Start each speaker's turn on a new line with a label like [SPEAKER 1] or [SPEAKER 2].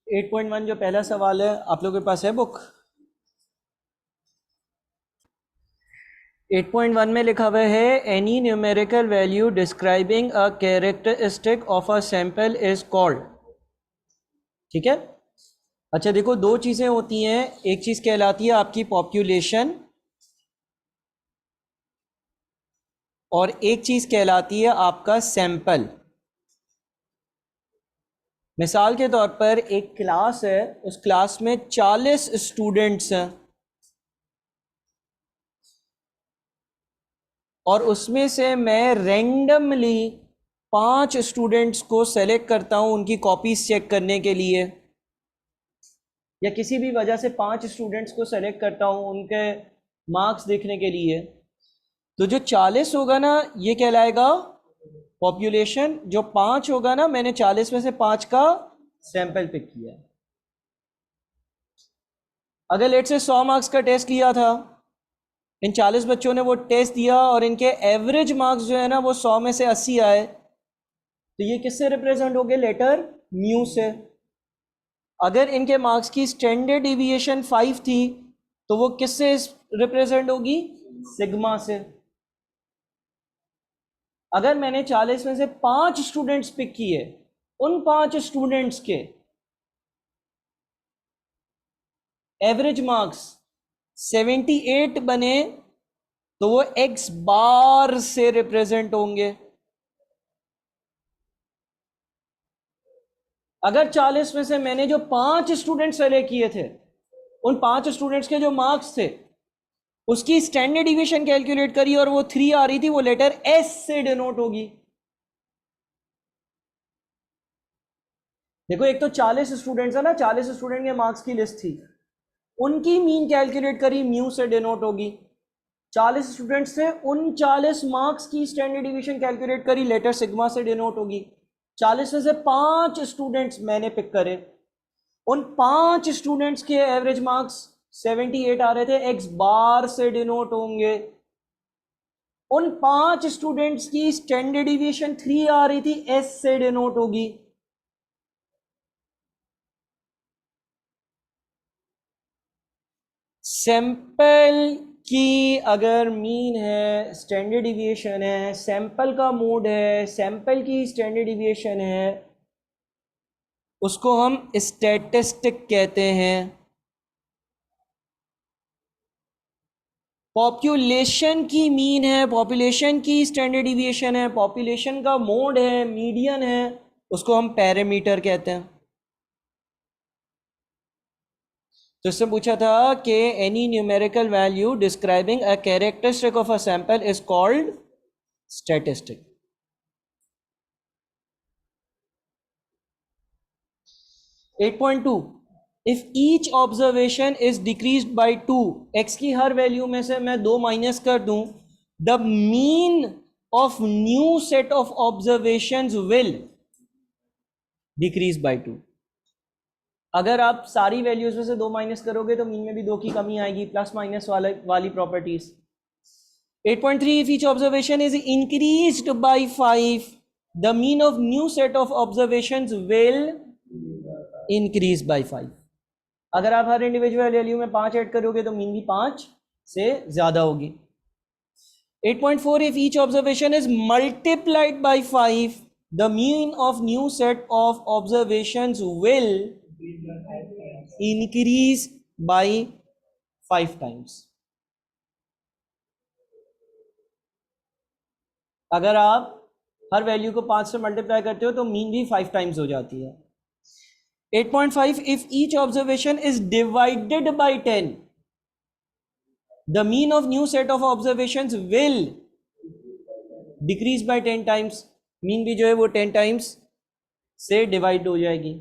[SPEAKER 1] 8.1 जो पहला सवाल है, आप लोगों के पास है बुक? 8.1 में लिखा हुआ है any numerical value describing a characteristic of a sample is called. ठीक है। अच्छा देखो, दो चीजें होती हैं, एक चीज कहलाती है आपकी पॉपुलेशन और एक चीज कहलाती है आपका सैंपल। मिसाल के तौर पर एक क्लास है, उस क्लास में 40 स्टूडेंट्स हैं और उसमें से मैं रैंडमली 5 स्टूडेंट्स को सेलेक्ट करता हूं उनकी कॉपीज चेक करने के लिए, या किसी भी वजह से 5 स्टूडेंट्स को सेलेक्ट करता हूं उनके मार्क्स देखने के लिए, तो जो 40 होगा ना ये कहलाएगा पॉपुलेशन। जो 5 होगा ना, मैंने 40 में से 5 का सैंपल पिक किया है। अगर लेट से 100 मार्क्स का टेस्ट लिया था, इन 40 बच्चों ने वो टेस्ट दिया और इनके एवरेज मार्क्स जो है ना वो 100 में से 80 आए, तो ये किससे रिप्रेजेंट हो गए? लेटर म्यू से। अगर इनके मार्क्स की स्टैंडर्ड डिविएशन 5 थी तो वो किससे रिप्रेजेंट होगी? सिग्मा से। अगर मैंने 40 में से 5 स्टूडेंट्स पिक किए, उन 5 स्टूडेंट्स के एवरेज मार्क्स 78 बने तो वो एक्स बार से रिप्रेजेंट होंगे। अगर 40 में से मैंने जो 5 स्टूडेंट्स सेलेक्ट किए थे, उन 5 स्टूडेंट्स के जो मार्क्स थे उसकी स्टैंडर्ड डिविएशन कैलकुलेट करी और वो 3 आ रही थी, वो लेटर एस से डिनोट होगी। देखो, एक तो 40 स्टूडेंट्स है ना, 40 स्टूडेंट के मार्क्स की लिस्ट थी, उनकी मीन कैलकुलेट करी, म्यू से डिनोट होगी। 40 स्टूडेंट्स थे, उन 40 मार्क्स की स्टैंडर्ड डिविएशन कैलकुलेट करी, लेटर सिग्मा से डिनोट होगी। 40 में से 5 स्टूडेंट्स मैंने पिक करे, उन 5 स्टूडेंट्स के एवरेज मार्क्स 78 आ रहे थे, एक्स बार से डिनोट होंगे। उन 5 स्टूडेंट्स की स्टैंडर्ड डिविएशन 3 आ रही थी, एस से डिनोट होगी। सैंपल की अगर मीन है, स्टैंडर्ड डिविएशन है, सैंपल का मोड है, सैंपल की स्टैंडर्ड डिविएशन है, उसको हम स्टैटिस्टिक कहते हैं। पॉपुलेशन की मीन है, पॉपुलेशन की स्टैंडर्ड डिविएशन है, पॉपुलेशन का मोड है, मीडियन है, उसको हम पैरामीटर कहते हैं। तो इससे पूछा था कि any numerical value describing a characteristic of a sample is called statistic. 8.2 if each observation is decreased bye 2, x की हर वैल्यू में से मैं 2 माइनस कर दूं, the mean of new set of observations will decrease by 2। अगर आप सारी values में से 2 माइनस करोगे तो मीन में भी 2 की कमी आएगी, प्लस माइनस वाली properties. 8.3 if each observation is increased by 5, the mean of new set of observations will increase by 5। अगर आप हर इंडिविजुअल वैल्यू में 5 ऐड करोगे तो मीन भी 5 से ज्यादा होगी। 8.4 if each observation is multiplied by 5, the mean of new set of observations will increase by 5 times। अगर आप हर वैल्यू को 5 से मल्टीप्लाई करते हो तो मीन भी 5 टाइम्स हो जाती है। 8.5 if each observation is divided by 10, the mean of new set of observations will decrease by 10 times। Mean भी जो है वो 10 टाइम्स से डिवाइड हो जाएगी।